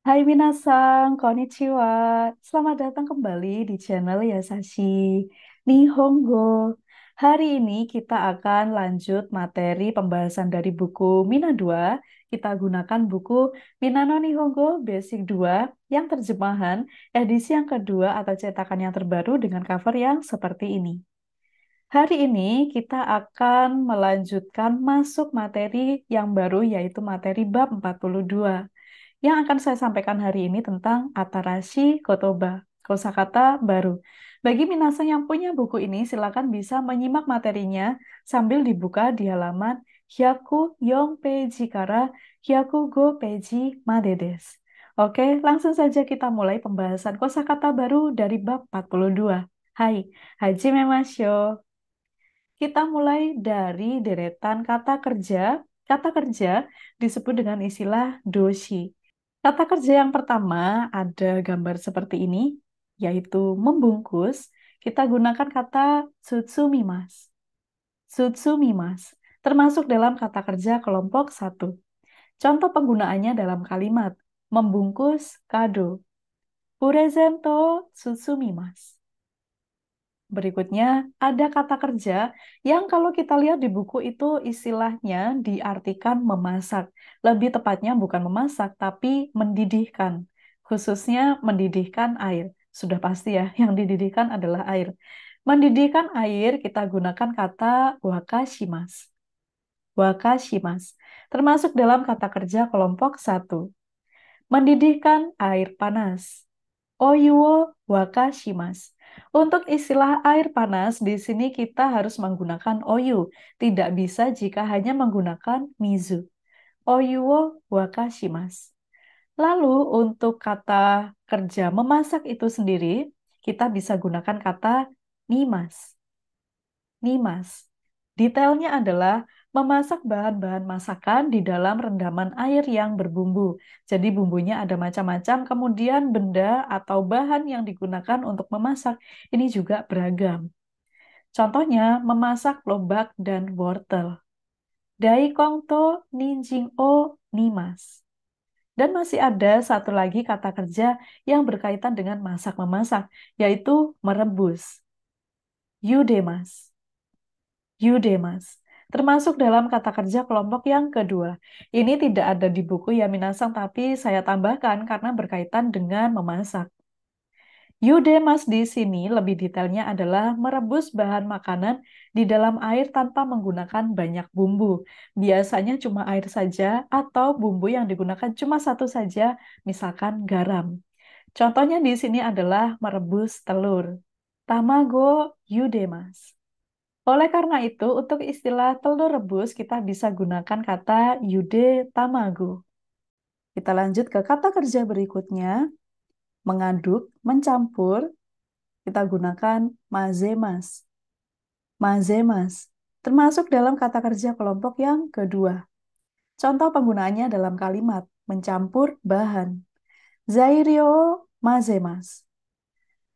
Hai minasang, konnichiwa. Selamat datang kembali di channel Yasashi Nihongo. Hari ini kita akan lanjut materi pembahasan dari buku Mina 2. Kita gunakan buku Minano Nihongo Basic 2 yang terjemahan edisi yang kedua atau cetakan yang terbaru dengan cover yang seperti ini. Hari ini kita akan melanjutkan masuk materi yang baru yaitu materi bab 42. Yang akan saya sampaikan hari ini tentang Atarashi Kotoba, kosakata baru. Bagi minasang yang punya buku ini, silakan bisa menyimak materinya sambil dibuka di halaman Hyaku Yong Peiji Kara Hyaku Go Peiji Madedes. Oke, langsung saja kita mulai pembahasan kosakata baru dari bab 42. Hai, Hajime Masyo. Kita mulai dari deretan kata kerja. Kata kerja disebut dengan istilah doshi. Kata kerja yang pertama ada gambar seperti ini, yaitu membungkus. Kita gunakan kata tsutsumimasu. Tsutsumimasu termasuk dalam kata kerja kelompok satu. Contoh penggunaannya dalam kalimat membungkus kado. Purezento tsutsumimasu. Berikutnya, ada kata kerja yang kalau kita lihat di buku itu istilahnya diartikan memasak. Lebih tepatnya bukan memasak, tapi mendidihkan. Khususnya mendidihkan air. Sudah pasti ya, yang dididihkan adalah air. Mendidihkan air kita gunakan kata wakashimasu. Wakashimasu. Termasuk dalam kata kerja kelompok satu. Mendidihkan air panas. Oyu wo wakashimasu. Untuk istilah air panas, di sini kita harus menggunakan oyu. Tidak bisa jika hanya menggunakan mizu. Oyu wo wakashimasu. Lalu untuk kata kerja memasak itu sendiri, kita bisa gunakan kata nimas. Nimas. Detailnya adalah memasak bahan-bahan masakan di dalam rendaman air yang berbumbu. Jadi bumbunya ada macam-macam, kemudian benda atau bahan yang digunakan untuk memasak ini juga beragam. Contohnya memasak lobak dan wortel. Daikong to ninjing o nimas. Dan masih ada satu lagi kata kerja yang berkaitan dengan masak-memasak, yaitu merebus. Yudemas. Yudemas, termasuk dalam kata kerja kelompok yang kedua. Ini tidak ada di buku ya Minasang, tapi saya tambahkan karena berkaitan dengan memasak. Yudemas di sini lebih detailnya adalah merebus bahan makanan di dalam air tanpa menggunakan banyak bumbu. Biasanya cuma air saja atau bumbu yang digunakan cuma satu saja, misalkan garam. Contohnya di sini adalah merebus telur. Tamago yudemas. Oleh karena itu, untuk istilah telur rebus, kita bisa gunakan kata yude tamago. Kita lanjut ke kata kerja berikutnya, mengaduk, mencampur, kita gunakan mazemas. Mazemas, termasuk dalam kata kerja kelompok yang kedua. Contoh penggunaannya dalam kalimat, mencampur bahan. Zairio mazemas.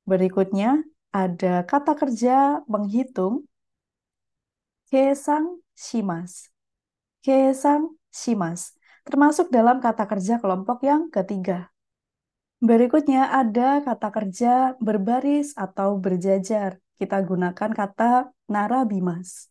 Berikutnya, ada kata kerja menghitung, keisang shimasu. Keisang shimasu, termasuk dalam kata kerja kelompok yang ketiga. Berikutnya ada kata kerja berbaris atau berjajar. Kita gunakan kata narabimas.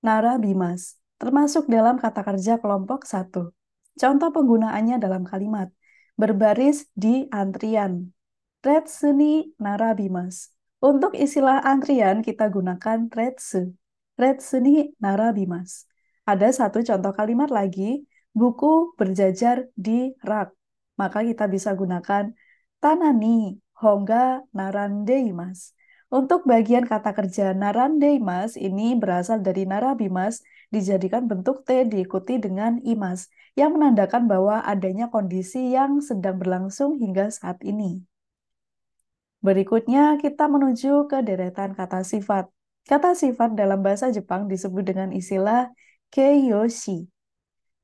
Narabimas, termasuk dalam kata kerja kelompok satu. Contoh penggunaannya dalam kalimat berbaris di antrian. Retsu ni narabimas. Untuk istilah antrian kita gunakan retsu. Retsu ni narabimas. Ada satu contoh kalimat lagi, buku berjajar di rak. Maka kita bisa gunakan tanani hongga narandeimas. Untuk bagian kata kerja narandeimas ini berasal dari narabimas, dijadikan bentuk T diikuti dengan imas, yang menandakan bahwa adanya kondisi yang sedang berlangsung hingga saat ini. Berikutnya kita menuju ke deretan kata sifat. Kata sifat dalam bahasa Jepang disebut dengan istilah keiyoshi.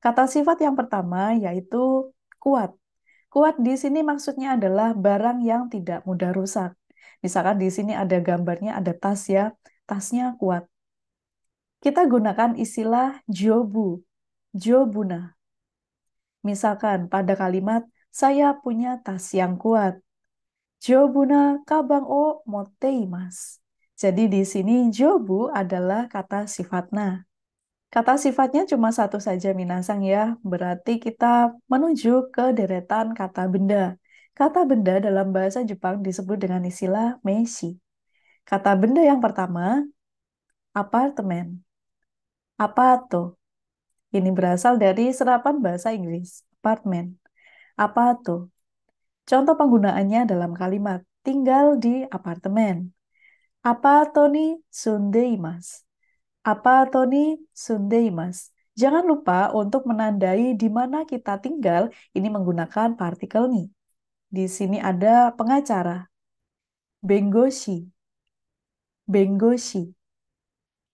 Kata sifat yang pertama yaitu kuat. Kuat di sini maksudnya adalah barang yang tidak mudah rusak. Misalkan di sini ada gambarnya, ada tas ya, tasnya kuat. Kita gunakan istilah jobu, jobuna. Misalkan pada kalimat Saya punya tas yang kuat. Jobuna kabang o moteimas. Jadi di sini jobu adalah kata sifatna. Kata sifatnya cuma satu saja minasang ya. Berarti kita menuju ke deretan kata benda. Kata benda dalam bahasa Jepang disebut dengan istilah meshi. Kata benda yang pertama, apartemen. Apato. Ini berasal dari serapan bahasa Inggris. Apartemen. Apato. Contoh penggunaannya dalam kalimat tinggal di apartemen. Apato ni sundeimasu. Apato ni sundeimasu. Jangan lupa untuk menandai di mana kita tinggal ini menggunakan partikel ni. Di sini ada pengacara. Bengoshi. Bengoshi.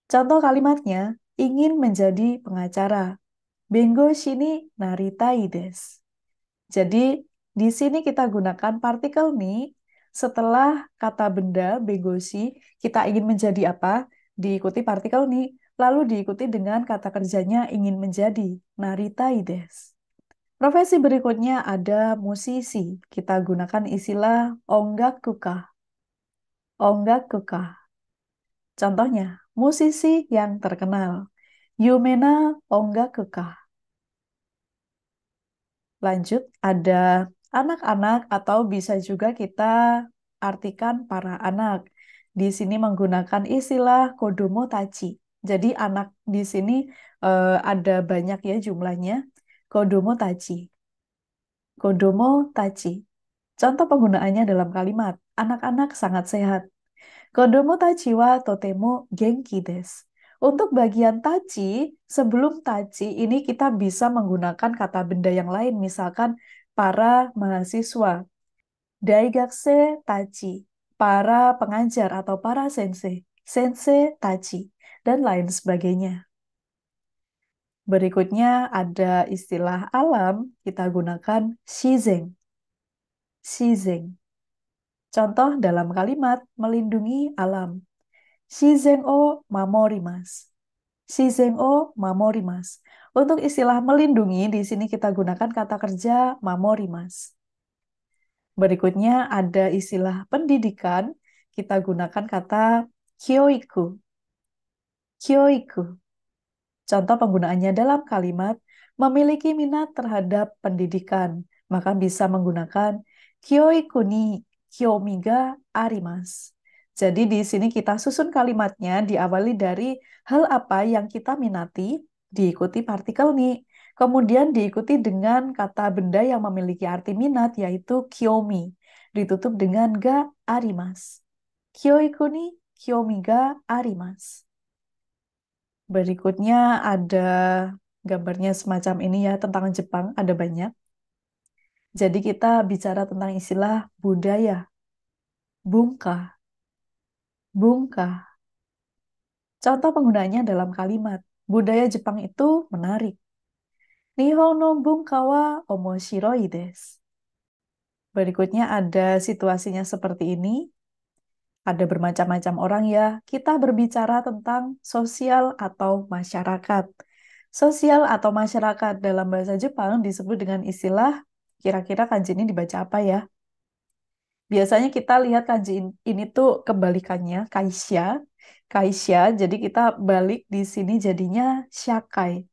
Contoh kalimatnya ingin menjadi pengacara. Bengoshi ni naritai desu. Jadi, di sini kita gunakan partikel ni setelah kata benda begoshi, kita ingin menjadi apa? Diikuti partikel ni, lalu diikuti dengan kata kerjanya ingin menjadi, naritai desu. Profesi berikutnya ada musisi. Kita gunakan istilah ongakuka. Ongakuka. Contohnya, musisi yang terkenal. Yumena ongakuka. Lanjut, ada anak-anak atau bisa juga kita artikan para anak. Di sini menggunakan istilah kodomo tachi. Jadi anak di sini ada banyak ya jumlahnya. Kodomo tachi. Kodomo tachi. Contoh penggunaannya dalam kalimat, anak-anak sangat sehat. Kodomo tachi wa totemo genki desu. Untuk bagian tachi, sebelum tachi ini kita bisa menggunakan kata benda yang lain, misalkan para mahasiswa. Daigakse tachi, para pengajar atau para sensei. Sensei tachi, dan lain sebagainya. Berikutnya ada istilah alam, kita gunakan shizen. Shizen. Contoh dalam kalimat melindungi alam. Shizen o mamorimasu. Shizen o mamorimasu. Untuk istilah melindungi, di sini kita gunakan kata kerja mamorimasu. Berikutnya ada istilah pendidikan, kita gunakan kata kyoiku. Kyoiku. Contoh penggunaannya dalam kalimat memiliki minat terhadap pendidikan, maka bisa menggunakan kyoiku ni kyomi ga arimasu. Jadi di sini kita susun kalimatnya diawali dari hal apa yang kita minati, diikuti partikel ni. Kemudian diikuti dengan kata benda yang memiliki arti minat, yaitu kyomi. Ditutup dengan ga arimasu. Kyoiku ni kyomi ga arimasu. Berikutnya ada gambarnya semacam ini ya, tentang Jepang, ada banyak. Jadi kita bicara tentang istilah budaya, bungka, bungka. Contoh penggunaannya dalam kalimat, budaya Jepang itu menarik. Nihon no bunka wa omoshiroi desu. Berikutnya ada situasinya seperti ini. Ada bermacam-macam orang ya. Kita berbicara tentang sosial atau masyarakat. Sosial atau masyarakat dalam bahasa Jepang disebut dengan istilah, kira-kira kanji ini dibaca apa ya? Biasanya kita lihat kanji ini tuh kebalikannya, kaisha. Kaisha, jadi kita balik di sini jadinya shakai.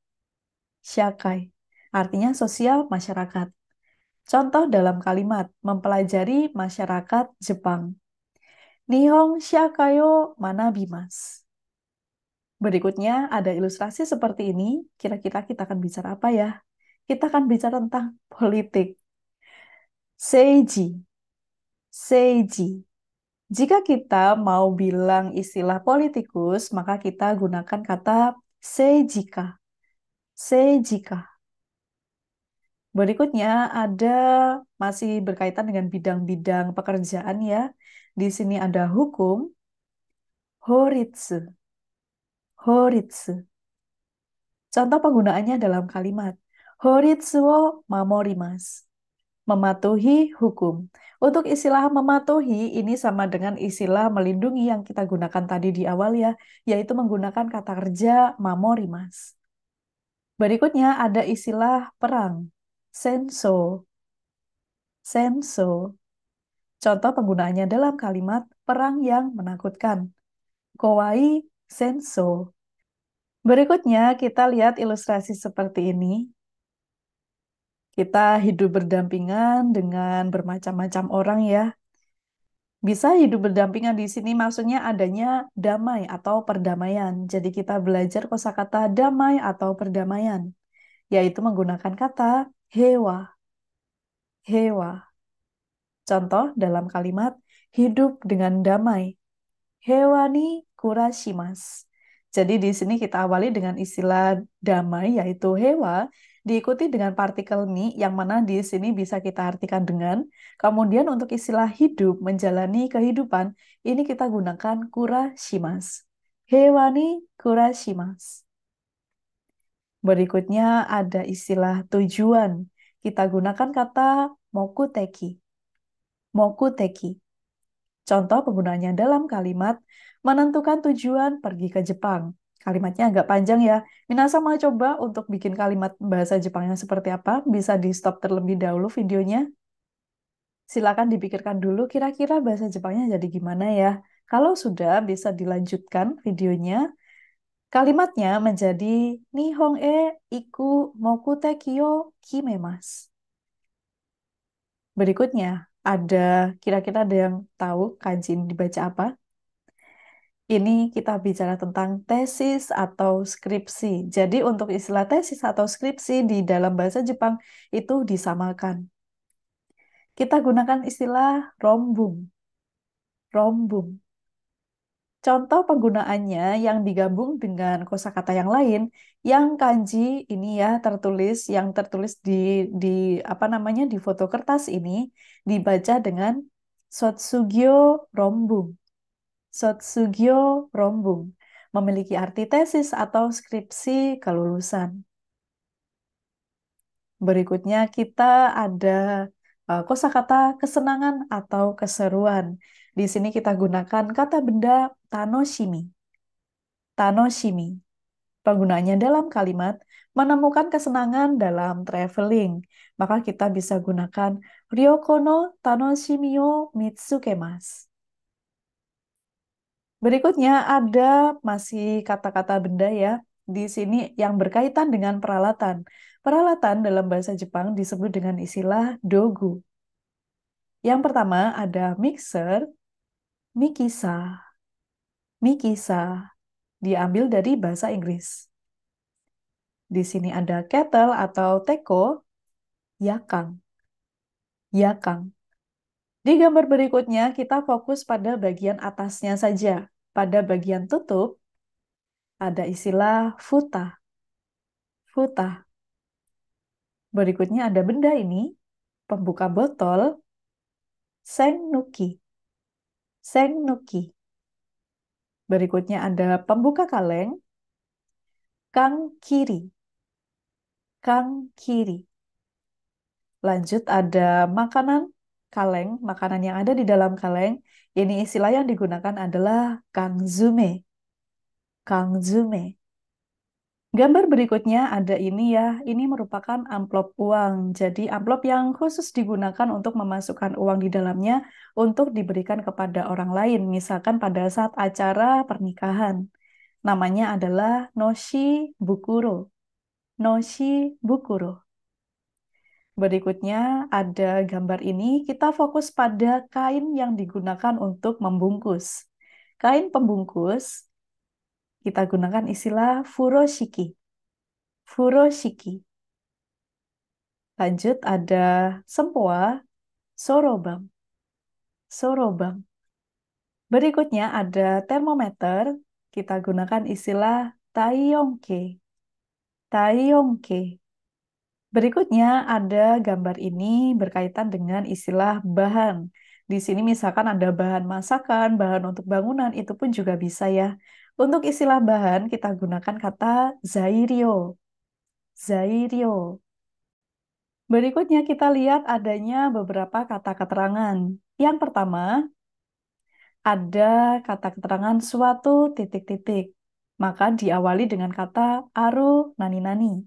Shakai. Artinya sosial masyarakat. Contoh dalam kalimat, mempelajari masyarakat Jepang. Nihon shakai o manabimasu. Berikutnya ada ilustrasi seperti ini. Kira-kira kita akan bicara apa ya? Kita akan bicara tentang politik. Seiji. Seiji. Jika kita mau bilang istilah politikus, maka kita gunakan kata seijika. Seijika. Berikutnya ada masih berkaitan dengan bidang-bidang pekerjaan ya. Di sini ada hukum, horitsu. Horitsu. Contoh penggunaannya dalam kalimat horitsu wo mamorimasu. Mematuhi hukum. Untuk istilah mematuhi ini sama dengan istilah melindungi yang kita gunakan tadi di awal ya, yaitu menggunakan kata kerja mamorimasu. Berikutnya ada istilah perang, senso. senso. Contoh penggunaannya dalam kalimat perang yang menakutkan. Kowai senso. Berikutnya kita lihat ilustrasi seperti ini. Kita hidup berdampingan dengan bermacam-macam orang ya. Bisa hidup berdampingan di sini maksudnya adanya damai atau perdamaian. Jadi kita belajar kosakata damai atau perdamaian, yaitu menggunakan kata hewa. Hewa. Contoh dalam kalimat hidup dengan damai. Hewani kurashimasu. Jadi di sini kita awali dengan istilah damai yaitu hewa, diikuti dengan partikel ni yang mana di sini bisa kita artikan dengan. Kemudian untuk istilah hidup, menjalani kehidupan, ini kita gunakan kurashimasu. Hewani kurashimasu. Berikutnya ada istilah tujuan. Kita gunakan kata mokuteki. Mokuteki. Contoh penggunaannya dalam kalimat menentukan tujuan pergi ke Jepang. Kalimatnya agak panjang ya. Minasa mau coba untuk bikin kalimat bahasa Jepangnya seperti apa? Bisa di stop terlebih dahulu videonya. Silakan dipikirkan dulu kira-kira bahasa Jepangnya jadi gimana ya. Kalau sudah bisa dilanjutkan videonya. Kalimatnya menjadi Nihon iku mokuteki yo kimemasu. Berikutnya ada kira-kira ada yang tahu kanji ini dibaca apa? Ini kita bicara tentang tesis atau skripsi. Jadi untuk istilah tesis atau skripsi di dalam bahasa Jepang itu disamakan. Kita gunakan istilah rombung. Rombung. Contoh penggunaannya yang digabung dengan kosakata yang lain, yang kanji ini ya tertulis, yang tertulis di apa namanya di foto kertas ini dibaca dengan Sotsugyo rombung. Sotsugyo rombung memiliki arti tesis atau skripsi kelulusan. Berikutnya kita ada kosakata kesenangan atau keseruan. Di sini kita gunakan kata benda tanoshimi. Tanoshimi. Penggunaannya dalam kalimat menemukan kesenangan dalam traveling. Maka kita bisa gunakan Ryoko no tanoshimi o mitsukemasu. Berikutnya ada masih kata-kata benda ya. Di sini yang berkaitan dengan peralatan. Peralatan dalam bahasa Jepang disebut dengan istilah dogu. Yang pertama ada mixer, mikisa. Mikisa diambil dari bahasa Inggris. Di sini ada kettle atau teko, yakang. Yakang. Di gambar berikutnya kita fokus pada bagian atasnya saja. Pada bagian tutup ada istilah futa. Futa. Berikutnya ada benda ini, pembuka botol, sengnuki. Sengnuki. Berikutnya ada pembuka kaleng, kang kiri. Kang kiri. Lanjut ada makanan kaleng, makanan yang ada di dalam kaleng. Ini istilah yang digunakan adalah kangzume. Kangzume. Gambar berikutnya ada ini ya, ini merupakan amplop uang. Jadi amplop yang khusus digunakan untuk memasukkan uang di dalamnya untuk diberikan kepada orang lain, misalkan pada saat acara pernikahan. Namanya adalah noshi bukuro. Noshi bukuro. Berikutnya ada gambar ini, kita fokus pada kain yang digunakan untuk membungkus. Kain pembungkus, kita gunakan istilah furoshiki. Furoshiki. Lanjut ada sempoa, sorobam. Sorobam. Berikutnya ada termometer. Kita gunakan istilah taiyonke. Taiyonke. Berikutnya ada gambar ini berkaitan dengan istilah bahan. Di sini misalkan ada bahan masakan, bahan untuk bangunan, itu pun juga bisa ya. Untuk istilah bahan kita gunakan kata zairio. Zairio. Berikutnya kita lihat adanya beberapa kata keterangan. Yang pertama, ada kata keterangan suatu titik-titik. Maka diawali dengan kata aru nani-nani.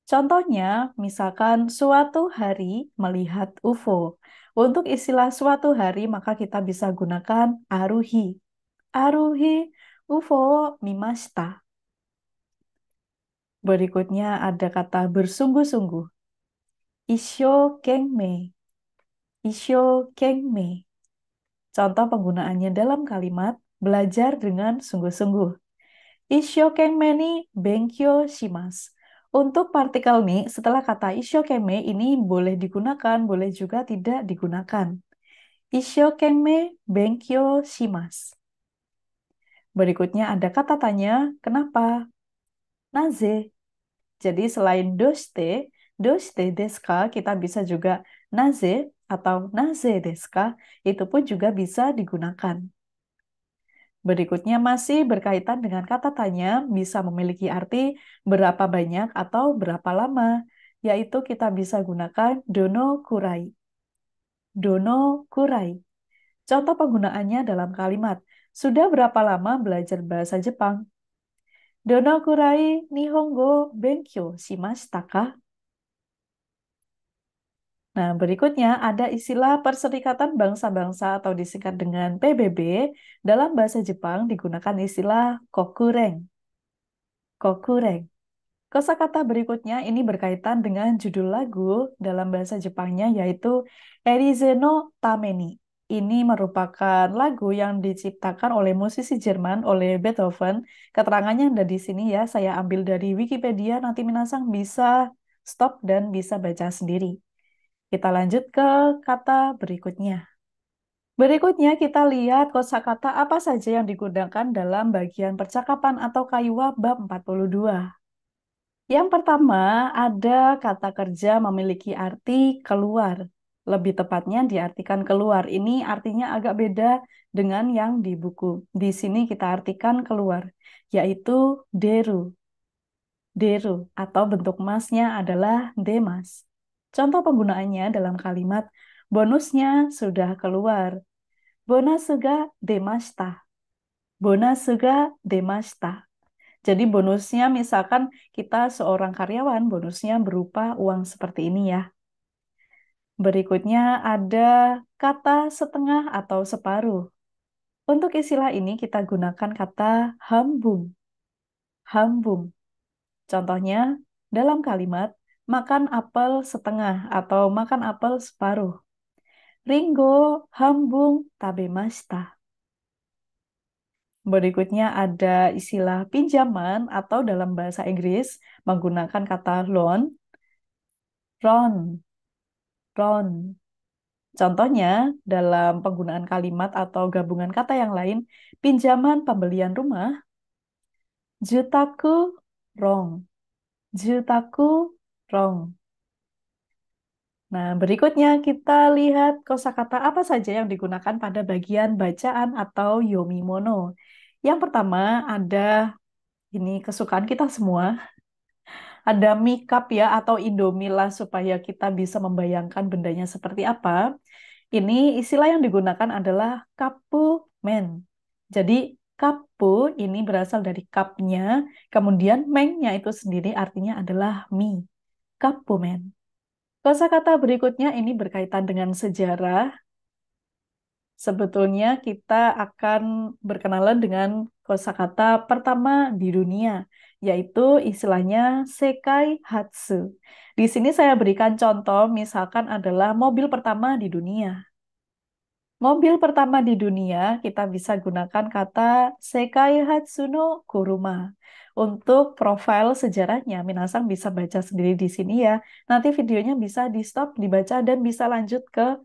Contohnya, misalkan suatu hari melihat UFO. Untuk istilah suatu hari, maka kita bisa gunakan aruhi. Aruhi UFO mimashita. Berikutnya ada kata bersungguh-sungguh. Isshokenmei. Isshokenmei. Contoh penggunaannya dalam kalimat belajar dengan sungguh-sungguh. Isshokenmei ni benkyou shimasu. Untuk partikel ni, setelah kata isshokenmei ini boleh digunakan, boleh juga tidak digunakan. Isshokenmei benkyou shimasu. Berikutnya ada kata tanya, kenapa? Naze. Jadi selain doshite desu ka, kita bisa juga naze atau naze desu ka, itu pun juga bisa digunakan. Berikutnya masih berkaitan dengan kata tanya, bisa memiliki arti berapa banyak atau berapa lama, yaitu kita bisa gunakan dono kurai. Dono kurai. Contoh penggunaannya dalam kalimat, sudah berapa lama belajar bahasa Jepang? Dono kurai nihongo benkyou shimashita ka? Nah, berikutnya ada istilah Perserikatan Bangsa-Bangsa atau disingkat dengan PBB. Dalam bahasa Jepang digunakan istilah kokuren. Kokuren. Kosakata berikutnya ini berkaitan dengan judul lagu dalam bahasa Jepangnya yaitu Erize no Tameni. Ini merupakan lagu yang diciptakan oleh musisi Jerman oleh Beethoven. Keterangannya ada di sini ya, saya ambil dari Wikipedia, nanti minasang bisa stop dan bisa baca sendiri. Kita lanjut ke kata berikutnya. Berikutnya kita lihat kosakata apa saja yang digunakan dalam bagian percakapan atau kaiwa bab 42. Yang pertama, ada kata kerja memiliki arti keluar. Lebih tepatnya diartikan keluar. Ini artinya agak beda dengan yang di buku. Di sini kita artikan keluar, yaitu deru. Deru atau bentuk masnya adalah demas. Contoh penggunaannya dalam kalimat bonusnya sudah keluar. Bonasuga demashita. Bonasuga demashita. Jadi bonusnya misalkan kita seorang karyawan, bonusnya berupa uang seperti ini ya. Berikutnya ada kata setengah atau separuh. Untuk istilah ini kita gunakan kata hambung. Hambung. Contohnya dalam kalimat makan apel setengah atau makan apel separuh. Ringo hambung tabemashita. Berikutnya ada istilah pinjaman atau dalam bahasa Inggris menggunakan kata loan, ron, ron. Contohnya dalam penggunaan kalimat atau gabungan kata yang lain, pinjaman pembelian rumah, jutaku rong, jutaku rong. Nah, berikutnya kita lihat kosakata apa saja yang digunakan pada bagian bacaan atau yomimono. Yang pertama ada ini kesukaan kita semua, ada mie cup ya atau Indomie lah supaya kita bisa membayangkan bendanya seperti apa. Ini istilah yang digunakan adalah kapu men. Jadi kapu ini berasal dari cupnya, kemudian mengnya itu sendiri artinya adalah mie. Kapu men. Kosakata berikutnya ini berkaitan dengan sejarah. Sebetulnya kita akan berkenalan dengan kosakata pertama di dunia, yaitu istilahnya Sekai Hatsu. Di sini saya berikan contoh, misalkan adalah mobil pertama di dunia. Mobil pertama di dunia, kita bisa gunakan kata Sekai Hatsu no Kuruma. Untuk profil sejarahnya, Minasang bisa baca sendiri di sini ya. Nanti videonya bisa di-stop, dibaca, dan bisa lanjut ke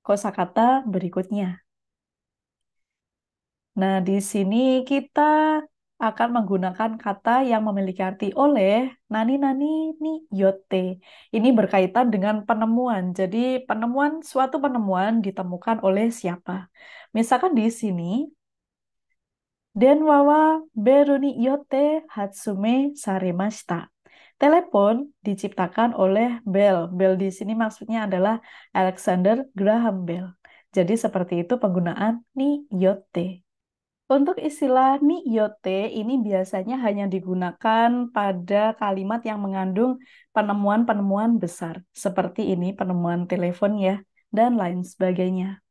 kosakata berikutnya. Nah, di sini kita akan menggunakan kata yang memiliki arti oleh, nani-nani ni yote. Ini berkaitan dengan penemuan. Jadi, suatu penemuan ditemukan oleh siapa. Misalkan di sini, Denwa wa beru ni yote hatsume saremashita. Telepon diciptakan oleh Bell. Bell di sini maksudnya adalah Alexander Graham Bell. Jadi seperti itu penggunaan ni yote. Untuk istilah niyote ini biasanya hanya digunakan pada kalimat yang mengandung penemuan-penemuan besar, seperti ini penemuan telepon ya, dan lain sebagainya.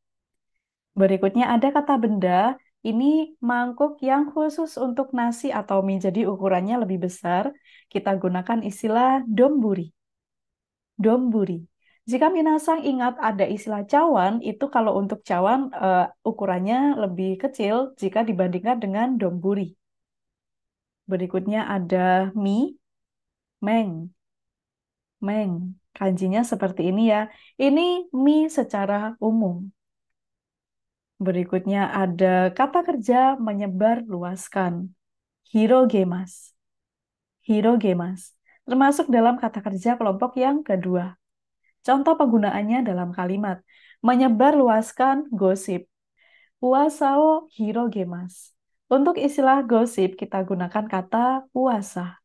Berikutnya ada kata benda, ini mangkuk yang khusus untuk nasi atau mie, jadi ukurannya lebih besar. Kita gunakan istilah domburi. Domburi. Jika minasang ingat ada istilah cawan, itu kalau untuk cawan ukurannya lebih kecil jika dibandingkan dengan domburi. Berikutnya ada mie, meng, meng. Kanjinya seperti ini ya. Ini mie secara umum. Berikutnya ada kata kerja menyebar luaskan. Hirogemas. Hirogemas. Termasuk dalam kata kerja kelompok yang kedua. Contoh penggunaannya dalam kalimat. Menyebar luaskan gosip. Uasao hirogemas. Untuk istilah gosip kita gunakan kata uasa.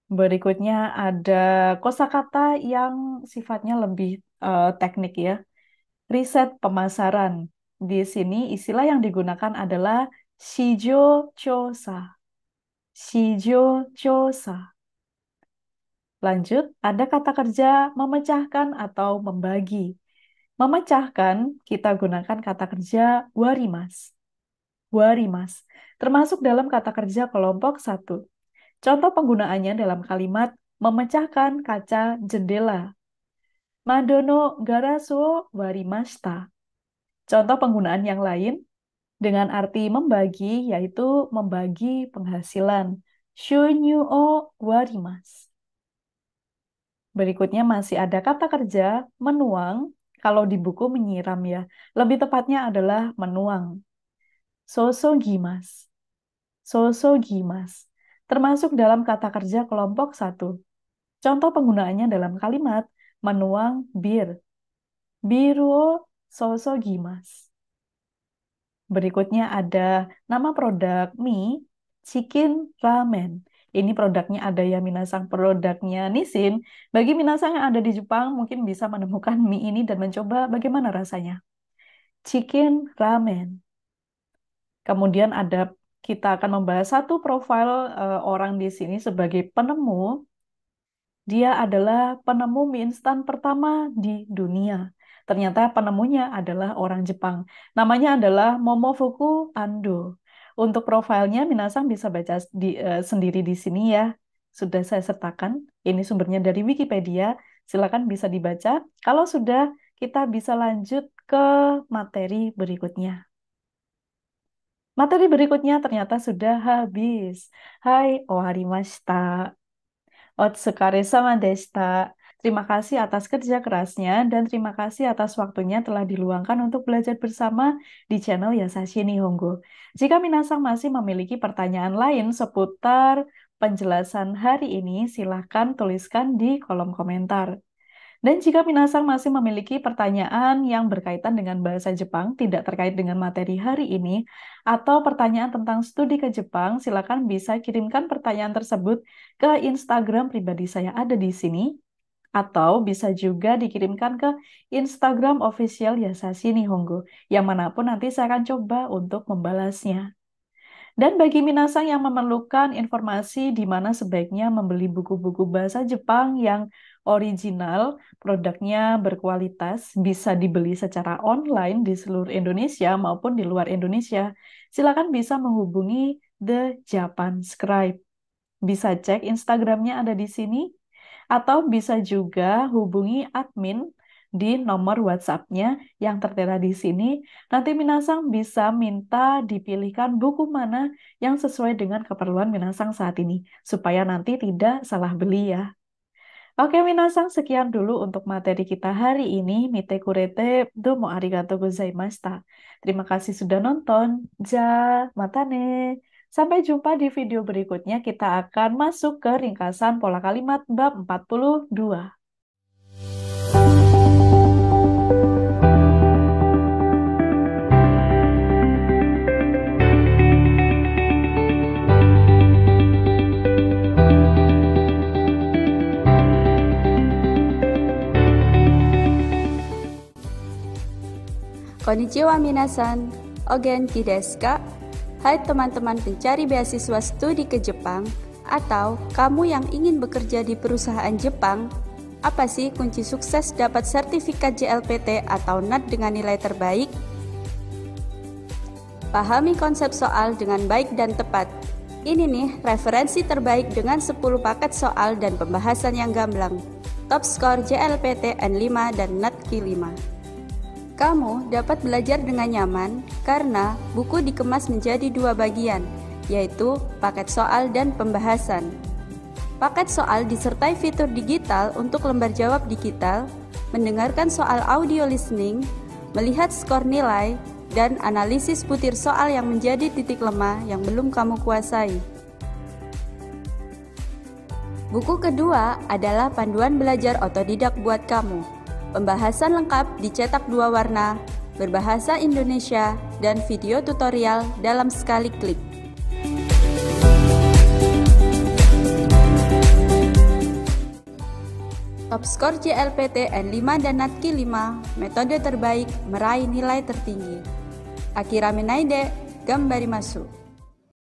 Berikutnya ada kosakata yang sifatnya lebih teknik ya. Riset pemasaran. Di sini istilah yang digunakan adalah shijo chosa. Shijo chosa. Lanjut, ada kata kerja memecahkan atau membagi. Memecahkan, kita gunakan kata kerja warimas. Warimas. Termasuk dalam kata kerja kelompok satu. Contoh penggunaannya dalam kalimat memecahkan kaca jendela. Madono garasu warimashita. Contoh penggunaan yang lain dengan arti membagi, yaitu membagi penghasilan. Shunyu o warimasu. Berikutnya masih ada kata kerja menuang, kalau di buku menyiram ya. Lebih tepatnya adalah menuang. Sosogimas. Sosogimas. Termasuk dalam kata kerja kelompok satu. Contoh penggunaannya dalam kalimat menuang bir. Biruo sosogimas. Berikutnya ada nama produk mie, Chicken Ramen. Ini produknya ada ya minasang, produknya Nissin. Bagi minasang yang ada di Jepang mungkin bisa menemukan mie ini dan mencoba bagaimana rasanya. Chicken Ramen. Kemudian kita akan membahas satu profil orang di sini sebagai penemu. Dia adalah penemu mie instan pertama di dunia. Ternyata penemunya adalah orang Jepang. Namanya adalah Momofuku Ando. Untuk profilnya, Minasang bisa baca sendiri di sini ya. Sudah saya sertakan. Ini sumbernya dari Wikipedia. Silakan bisa dibaca. Kalau sudah, kita bisa lanjut ke materi berikutnya. Materi berikutnya ternyata sudah habis. Hai, oharimashita. Otsukare-sama deshita. Terima kasih atas kerja kerasnya dan terima kasih atas waktunya telah diluangkan untuk belajar bersama di channel Yasashi Nihongo. Jika minasang masih memiliki pertanyaan lain seputar penjelasan hari ini, silahkan tuliskan di kolom komentar. Dan jika minasang masih memiliki pertanyaan yang berkaitan dengan bahasa Jepang, tidak terkait dengan materi hari ini, atau pertanyaan tentang studi ke Jepang, silakan bisa kirimkan pertanyaan tersebut ke Instagram pribadi saya ada di sini, atau bisa juga dikirimkan ke Instagram official Yasashi Nihongo, yang manapun nanti saya akan coba untuk membalasnya. Dan bagi minasang yang memerlukan informasi di mana sebaiknya membeli buku-buku bahasa Jepang yang original, produknya berkualitas, bisa dibeli secara online di seluruh Indonesia maupun di luar Indonesia, silakan bisa menghubungi The Japan Scribe. Bisa cek Instagramnya ada di sini, atau bisa juga hubungi admin di nomor WhatsApp-nya yang tertera di sini. Nanti Minasang bisa minta dipilihkan buku mana yang sesuai dengan keperluan Minasang saat ini, supaya nanti tidak salah beli ya. Oke Minasang, sekian dulu untuk materi kita hari ini. Mite kurete domo arigatou gozaimashita. Terima kasih sudah nonton. Ja, matane. Sampai jumpa di video berikutnya. Kita akan masuk ke ringkasan pola kalimat bab 42. Konnichiwa minasan. O genki desu ka? Hai teman-teman pencari beasiswa studi ke Jepang, atau kamu yang ingin bekerja di perusahaan Jepang, apa sih kunci sukses dapat sertifikat JLPT atau NAT dengan nilai terbaik? Pahami konsep soal dengan baik dan tepat. Ini nih referensi terbaik dengan 10 paket soal dan pembahasan yang gamblang. Top skor JLPT N5 dan NAT Q5. Kamu dapat belajar dengan nyaman karena buku dikemas menjadi 2 bagian, yaitu paket soal dan pembahasan. Paket soal disertai fitur digital untuk lembar jawab digital, mendengarkan soal audio listening, melihat skor nilai, dan analisis butir soal yang menjadi titik lemah yang belum kamu kuasai. Buku kedua adalah panduan belajar otodidak buat kamu. Pembahasan lengkap dicetak 2 warna, berbahasa Indonesia, dan video tutorial dalam sekali klik. Top skor JLPT N5 dan NAT Q5, metode terbaik meraih nilai tertinggi. Akira Minaide, Gambarimasu.